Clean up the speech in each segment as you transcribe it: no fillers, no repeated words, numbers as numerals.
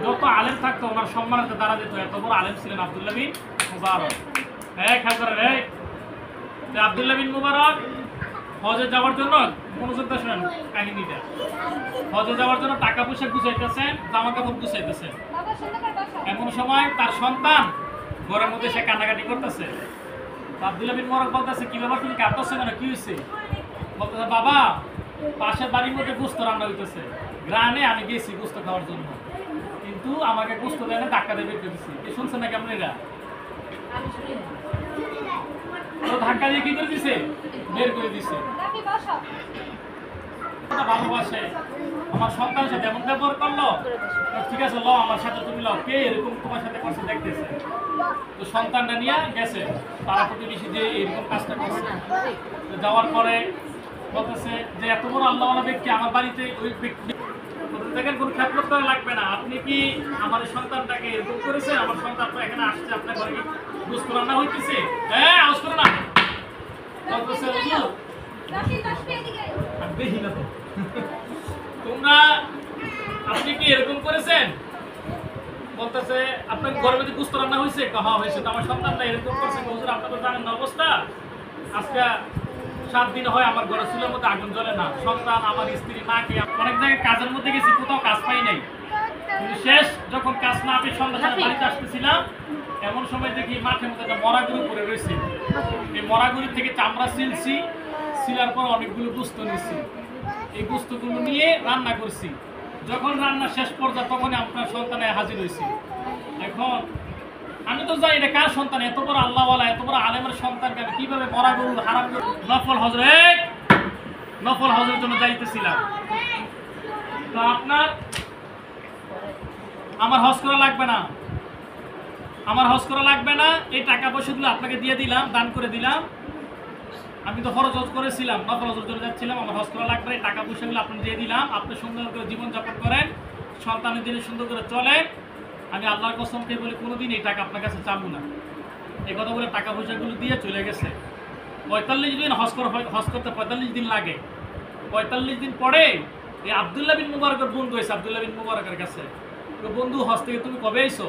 যত আলেম থাকতো ওনার সম্মানিত দ্বারা যেত। এত বড় আলেম ছিলেন আব্দুল্লাহ বিন মুবারক। খেয়াল করেন, আব্দুল্লাহ বিন মুবারক হজে যাওয়ার জন্য মনোযোগ দিয়ে শুনেন কাহিনীটা। হজে যাওয়ার জন্য টাকা পয়সা গুছাইতেছেন, জামা কাপড় গুছাইতেছেন। এমন সময় তার সন্তান ঘরের মধ্যে সে কান্নাকাটি করতেছে। আব্দুল্লাহ বিন মুবারক বলতেছে, কি ব্যাপার তুমি কাঁদতেছো কেন, কি হয়েছে? বলতেছে, বাবা পাশের বাড়ির মধ্যে গোস্ত রান্না হইতেছে, গ্রামে আমি গেছি গোস্ত খাওয়ার জন্য, কিন্তু আমাকে গোস্ত দেয় না, ধাক্কা দিয়ে বের করে দিচ্ছি। কি শুনছেন না কেমন? এরা ধাক্কা দিয়ে কি করে দিছে? বের করে দিছে। ভালোবাসে আমার সন্তানের সাথে এমন ব্যবহার করলো, ঠিক আছে ল আমার সাথে তুমি ল, কে এরকম তোমার সাথে করছে দেখতেছে। তো সন্তানটা নিয়ে গেছে, তারা প্রতিবেশী যে এরকম কাজটা করছে। যাওয়ার পরে বলতেছে যে এত বড় আল্লাহওয়ালা ব্যক্তি আমার বাড়িতে, ওই ব্যক্তি দেখেন কোনো খেদমত করা লাগবে না, আপনি কি আমার সন্তানটাকে এরকম করেছেন? আমার সন্তান তো এখানে আসছে, আপনার ঘরে কি গোস্ত রান্না হইতেছে? হ্যাঁ আওয়াজ করে না। বলতেছে দেখি না তো তোমরা, আপনি কি এরকম করেছেন? বলতেছে আপনার ঘরের মধ্যে গোস্ত রান্না হয়েছে? হ্যাঁ হয়েছে। তো আমার সন্তানটা এরকম করছে। হুজুর আপনি তো জানেন না অবস্থা, আজকে 7 দিন হয় আমার ঘরের চুলের মধ্যে আগুন জ্বলে না, সন্তান আমার স্ত্রী মা কে অনেক জায়গায় কাজের মধ্যে গেছি, কোথাও কাজ পাই নাই। কিন্তু শেষ যখন কাজ না পেয়ে সন্ধ্যা বাড়িতে আসতেছিলাম, এমন সময় দেখি মাঠের মধ্যে একটা মরা গরু পড়ে রয়েছে। এই মরা গরু থেকে চামড়া ছিলছি, ছিলার পর অনেকগুলো গোস্ত নিচ্ছি। এই গোস্তগুলো নিয়ে রান্না করছি। যখন রান্না শেষ পর্যায়ে তখন আপনার সন্তানে হাজির হয়েছি। এখন আমি তো জানি এটা কার সন্তান, এত বড় আল্লাহওয়ালা এত বড় আলেমের সন্তানকে আমি কিভাবে মরা গরু হারাম গরু নফল হজের জন্য যাইতেছিলাম। তো আপনার আমার হজ করা লাগবে না, আমার হজ করা লাগবে না। এই টাকা পয়সাগুলো আপনাকে দিয়ে দিলাম, দান করে দিলাম। আমি তো ফরজ হজ করেছিলাম, নফল হজের জন্য যাচ্ছিলাম, আমার হজ করা লাগবে। এই টাকা পয়সাগুলো আপনি দিয়ে দিলাম, আপনি সুন্দর করে জীবনযাপন করেন, সন্তানের দিনে সুন্দর করে চলেন। আমি আল্লাহর কসম খেয়ে বলি কোনোদিন এই টাকা আপনার কাছে চাবো না। এই কথা বলে টাকা পয়সাগুলো দিয়ে চলে গেছে। 45 দিন হজ করতে 45 দিন লাগে। 45 দিন পরে এই আব্দুল্লাহ বিন মুবারকের বন্ধু এসে আব্দুল্লাহ বিন মুবারকের কাছে, বন্ধু হজ থেকে তুমি কবে আইছো?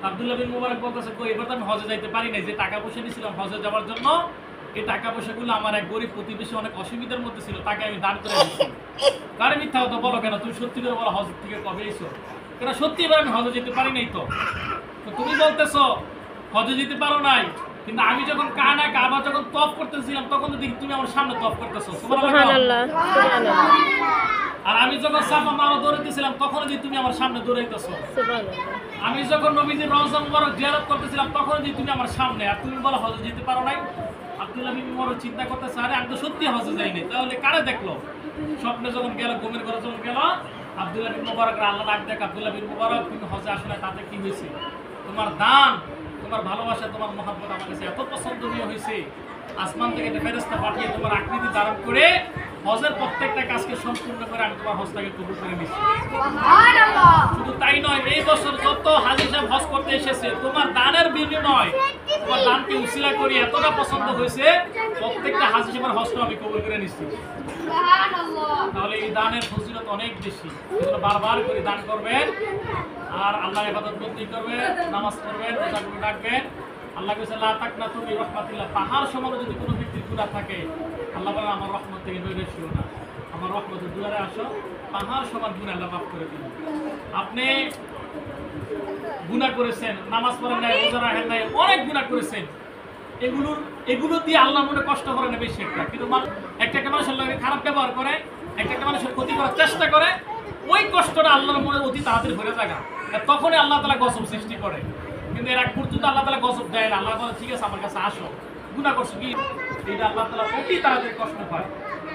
আব্দুল্লাহ বিন মুবারক বলতেছে, এবার তো আমি হজে যাইতে পারি নাই, যে টাকা পয়সা নিয়েছিলাম হজে যাওয়ার জন্য, এই টাকা পয়সাগুলো আমার এক গরিব প্রতিবেশী অনেক অসুবিধার মধ্যে ছিল, তাকে আমি দান করে দিচ্ছি। কারে মিথ্যা কথা বলো কেন? তুমি সত্যি করে বলো হজ থেকে কবে আইছো? কেন সত্যি এবার আমি হজে যেতে পারি নাই। তো তুমি বলতেছো হজে যেতে পারো নাই, কিন্তু আমি যখন কাবা যখন তফ করতেছিলাম তখন তো দেখি তুমি আমার সামনে তফ করতেছো। সুবহানাল্লাহ। আর আমি যখন সাফা মারওয়া দৌড়াইতেছিলাম তখন যে তুমি আমার সামনে দৌড়াইতেছো। সুবহানাল্লাহ। আমি যখন নবীজির রওজা মুবারক জিয়ারত করতেছিলাম তখন যে তুমি আমার সামনে, আর তুমি বলো হজে যেতে পারো নাই। আব্দুল্লাহ বিন মুবারক চিন্তা করতেছে, আরে আমি তো সত্যি হজে যাইনি, তাহলে কারে দেখলো? স্বপ্নে যখন গেল, ঘুমের ঘরে যখন গেল, আব্দুল্লাহ বিন মুবারক আল্লাহ ডাক দেখ, আব্দুল্লাহ বিন মুবারক তুমি হজে আসো না, তাতে কি হয়েছে? তোমার দান, তোমার ভালোবাসা, তোমার মহব্বত আমার কাছে এত পছন্দনীয় হয়েছে, আসমান থেকে একটা ফেরেশতা পাঠিয়ে তোমার আকৃতি ধারণ করে হজের প্রত্যেকটা কাজকে সম্পূর্ণ করে আমি তোমার হজটাকে কবুল করে নিচ্ছি। শুধু তাই নয়, এই বছর যত হাজী সাহেব হজ করতে এসেছে, তোমার দানের বিনিময়, তোমার দানকে উসিলা করি এতটা পছন্দ হয়েছে, প্রত্যেকটা হাজী সাহেবের হজটা আমি কবুল করে নিচ্ছি। তাহলে এই দানের ফজিলত অনেক বেশি, এজন্য বারবার করে দান করবেন, আর আল্লাহর ইবাদত বন্দেগী করবেন, নামাজ পড়বেন, রোজা করে রাখবেন। আল্লাহ কইছে লা তাকনাতু মির রাহমাতিল্লাহ, পাহাড় সমান যদি কোনো ব্যক্তির গুনাহ থাকে, আল্লাহ বলেন আমার রহমত থেকে দূরে সরিও না, আমার রহমতের দুয়ারে আসো, পাহাড় সমান গুনাহ আল্লাহ মাফ করে দিবেন। আপনি গুনাহ করেছেন, নামাজ পড়েন নাই, রোজা রাখেন নাই, অনেক গুনাহ করেছেন, এগুলো দিয়ে আল্লাহ মনে কষ্ট করে না বেশি একটা। কিন্তু একটা মানুষের লগে খারাপ ব্যবহার করে, একটা মানুষের ক্ষতি করার চেষ্টা করে, ওই কষ্টটা আল্লাহর মনে অতি তাড়াতাড়ি ভরে যায়, তখনই আল্লাহ তাআলা গজব সৃষ্টি করে। কিন্তু এর আগ পর্যন্ত আল্লাহ তাআলা গজব দেয় না। আল্লাহ বলে ঠিক আছে আমার কাছে আসো, গুনাহ করছো কি, এটা আল্লাহ তাআলা অতি তাড়াতাড়ি কষ্ট পায়।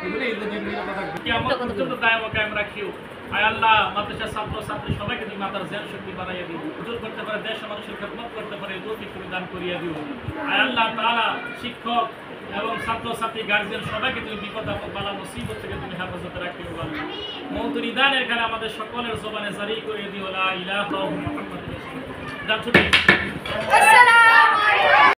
এগুলো নিরাপদ থাকবে, কিয়ামত পর্যন্ত দায়ম কায়েম রাখিও। আয় আল্লাহ, মাদ্রাসার ছাত্র ছাত্রী সবাইকে তুমি মাতার জ্ঞান শক্তি বাড়াইয়া দিও, হুজুর করতে পারে, দেশ মানুষের খেদমত করতে পারে, তৌফিক তুমি দান করিয়া দিও। আয় আল্লাহ তাআলা, শিক্ষক এবং ছাত্র ছাত্রী গার্জিয়ান সবাইকে তুমি বিপদ আপদ বালা মুসিবত থেকে তুমি হেফাজতে রাখিও। মওতের ইদানের কালে আমাদের সকলের জবানে জারি করে দিও লা ইলাহা ইল্লাল্লাহু মুহাম্মাদুর রাসূলুল্লাহ। আসসালামু আলাইকুম।